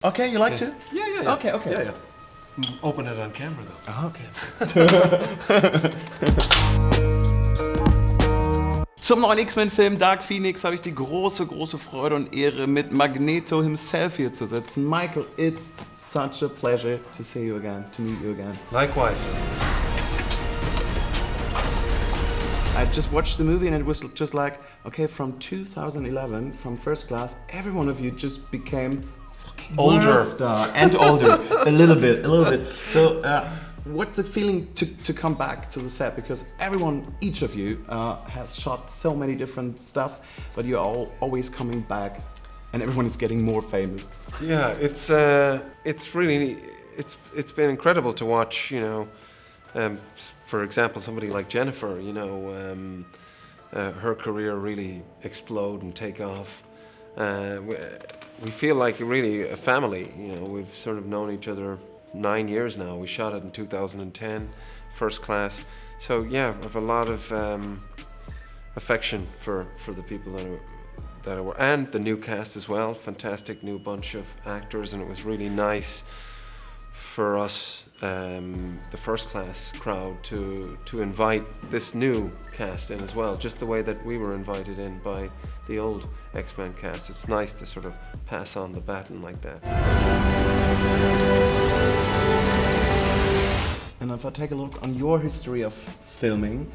Okay, you like to? Yeah. Okay. Yeah. Open it on camera though. Okay. Zum neuen X-Men-Film Dark Phoenix habe ich die große Freude und Ehre, mit Magneto himself hier zu sitzen. Michael, it's such a pleasure to see you again, to meet you again. Likewise. I just watched the movie and it was just like, okay, from 2011, from First Class, every one of you just became fucking Older. world star and older, a little bit. So, what's the feeling to come back to the set? Because everyone, each of you, has shot so many different stuff, but you're all always coming back, and everyone is getting more famous. Yeah, it's really it's been incredible to watch. For example, somebody like Jennifer. Her career really explode and take off. We feel like really a family. We've sort of known each other 9 years now. We shot it in 2010, First Class. So yeah, I have a lot of affection for the people that were, and the new cast as well. Fantastic new bunch of actors, and it was really nice for us, the First Class crowd, to invite this new cast in as well, just the way that we were invited in by the old X-Men cast. It's nice to sort of pass on the baton like that. And if I take a look on your history of filming,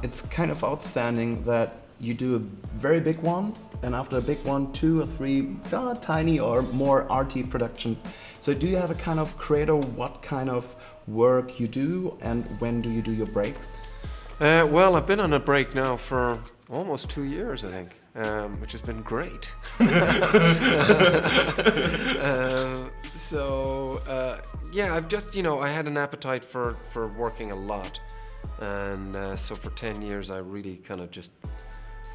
it's kind of outstanding that you do a very big one, and after a big one, 2 or 3 tiny or more arty productions. So do you have a kind of creator what kind of work you do, and when do you do your breaks? Well, I've been on a break now for almost 2 years, I think, which has been great. Yeah, I've just, I had an appetite for working a lot. And so for 10 years, I really kind of just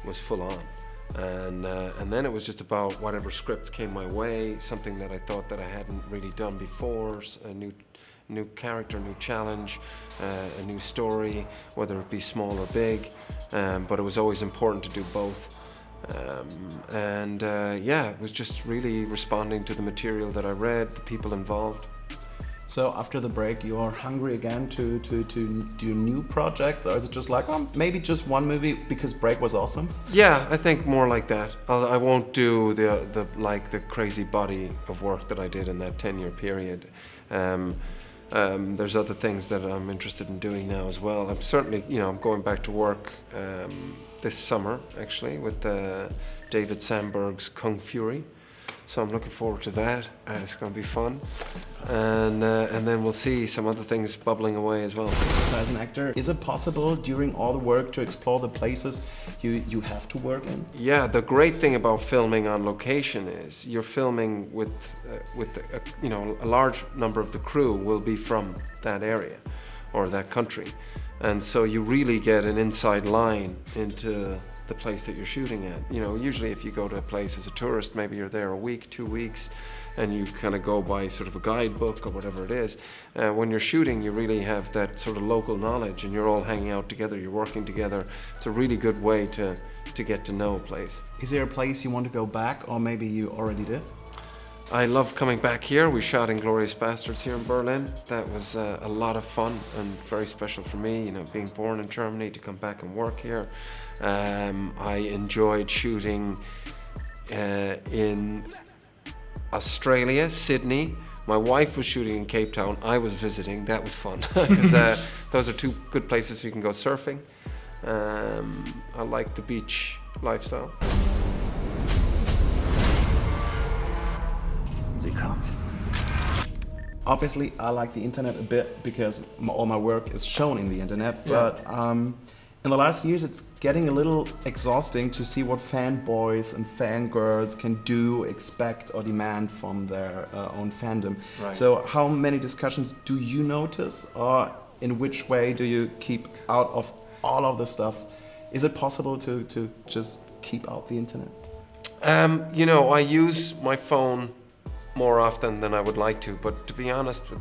was full on. And then it was just about whatever scripts came my way, something that I thought that I hadn't really done before, a new character, new challenge, a new story, whether it be small or big. But it was always important to do both. It was just really responding to the material that I read, the people involved. So after the break, you are hungry again to do new projects, or is it just like, maybe just one movie because break was awesome? Yeah, I think more like that. I won't do the crazy body of work that I did in that 10-year period. There's other things that I'm interested in doing now as well. I'm certainly, I'm going back to work this summer actually with David Sandberg's Kung Fury. So I'm looking forward to that. It's going to be fun, and then we'll see some other things bubbling away as well. So as an actor, is it possible during all the work to explore the places you have to work in? Yeah, the great thing about filming on location is you're filming with a large number of the crew will be from that area or that country, and so you really get an inside line into the place that you're shooting at. Usually if you go to a place as a tourist, maybe you're there a week, 2 weeks, and you kind of go by sort of a guidebook or whatever it is. When you're shooting, you really have that sort of local knowledge, and you're all hanging out together, you're working together. It's a really good way to get to know a place. Is there a place you want to go back, or maybe you already did? I love coming back here. We shot Inglourious Basterds here in Berlin. That was a lot of fun and very special for me, being born in Germany, to come back and work here. I enjoyed shooting in Australia, Sydney. My wife was shooting in Cape Town. I was visiting. That was fun because those are 2 good places you can go surfing. I like the beach lifestyle. Sie kommt. Obviously, I like the internet a bit because all my work is shown in the internet, but in the last years it's getting a little exhausting to see what fanboys and fangirls can do, expect or demand from their own fandom. Right. So how many discussions do you notice, or in which way do you keep out of all of the stuff? Is it possible to just keep out the internet? I use my phone more often than I would like to, but to be honest,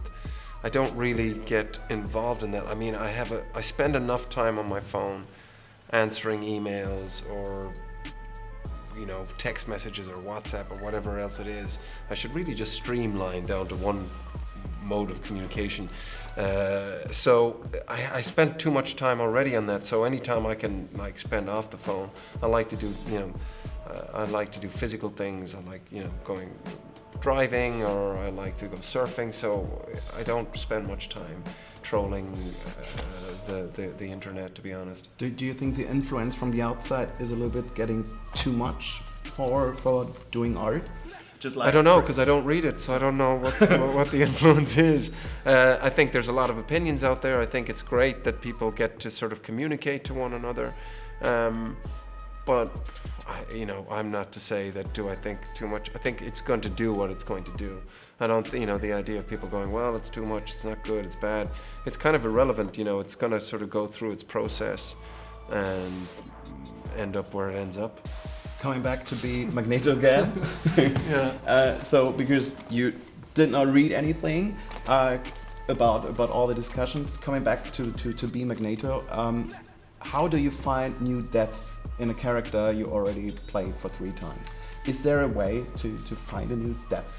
I don't really get involved in that. I mean, I spend enough time on my phone answering emails or text messages or WhatsApp or whatever else it is. I should really just streamline down to one mode of communication. So I spent too much time already on that. So anytime I can spend off the phone, I like to do I like to do physical things. I like going driving, or I like to go surfing. So I don't spend much time trolling the internet, to be honest. Do you think the influence from the outside is a little bit getting too much for doing art? Just like I don't know, because I don't read it, so I don't know what the influence is. I think there's a lot of opinions out there. I think it's great that people get to sort of communicate to one another. But I'm not to say that do I think too much. I think it's going to do what it's going to do. I don't the idea of people going, well, it's too much, it's not good, it's bad. It's kind of irrelevant, it's going to sort of go through its process and end up where it ends up. Coming back to be Magneto again. Yeah. So because you did not read anything about all the discussions, coming back to be Magneto, how do you find new depth in a character you already played for 3 times? Is there a way to find a new depth?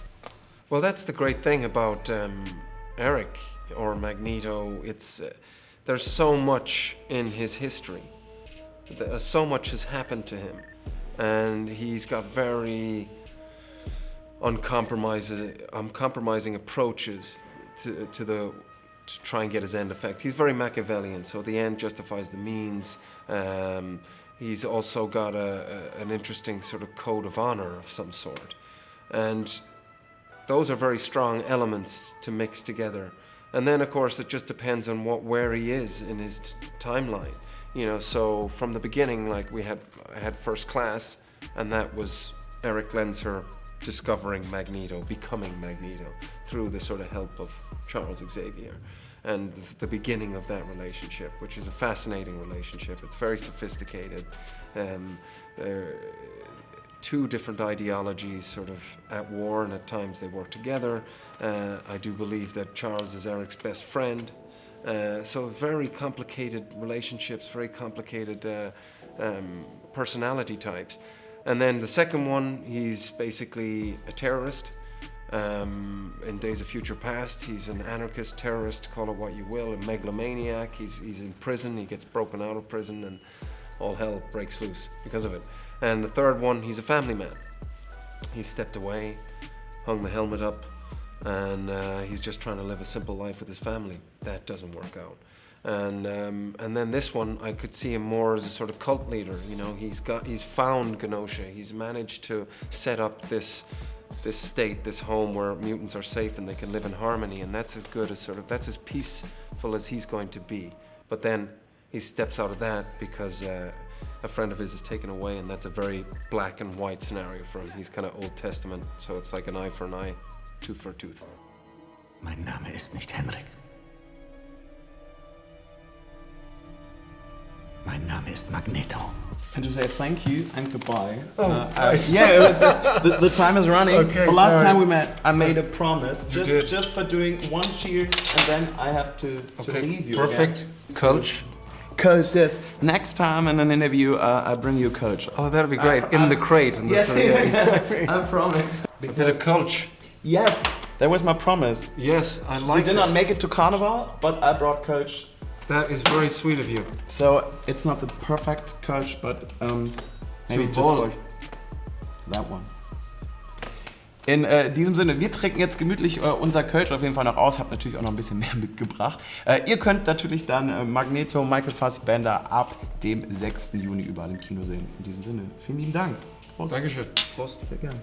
Well, that's the great thing about Eric or Magneto. It's there's so much in his history. So much has happened to him, and he's got very uncompromising approaches to try and get his end effect. He's very Machiavellian, so the end justifies the means. He's also got an interesting sort of code of honor of some sort, and those are very strong elements to mix together. And then, of course, it just depends on where he is in his timeline. So from the beginning, I had First Class, and that was Eric Lenzer discovering Magneto, becoming Magneto, through the sort of help of Charles Xavier. And the beginning of that relationship, which is a fascinating relationship. It's very sophisticated. They're 2 different ideologies sort of at war, and at times they work together. I do believe that Charles is Eric's best friend. So very complicated relationships, very complicated personality types. And then the second one, he's basically a terrorist. In Days of Future Past, he's an anarchist, terrorist, call it what you will, a megalomaniac. He's in prison, he gets broken out of prison, and all hell breaks loose because of it. And the third one, he's a family man. He stepped away, hung the helmet up, and he's just trying to live a simple life with his family. That doesn't work out. And then this one, I could see him more as a sort of cult leader. He's found Genosha. He's managed to set up this state, this home where mutants are safe and they can live in harmony, and that's as good as that's as peaceful as he's going to be. But then he steps out of that because a friend of his is taken away, and that's a very black and white scenario for him. He's kind of Old Testament, so it's like an eye for an eye, tooth for a tooth. Mein Name ist nicht Henrik. Mein Name ist Magneto. And to say thank you and goodbye. Nice. The time is running. Okay, the last sorry. time we met, I made a promise You did. just for doing 1 cheers, and then I have to leave you. Perfect. Again. Coach. Coach, yes. Next time in an interview, I bring you a coach. Oh, that'd be great. In the crate. Yes, I promise. A bit of coach. Yes, that was my promise. Yes, I We like did it. not make it to Carnival, but I brought Coach. That is very sweet of you. So it's not the perfect Coach, but maybe just Symbol. for that one. In diesem Sinne, wir trinken jetzt gemütlich unser Kölsch auf jeden Fall noch aus. Hab natürlich auch noch ein bisschen mehr mitgebracht. Ihr könnt natürlich dann Magneto, Michael Fassbender ab dem 6. Juni überall im Kino sehen. In diesem Sinne, vielen lieben Dank. Prost. Dankeschön. Prost. Sehr gern.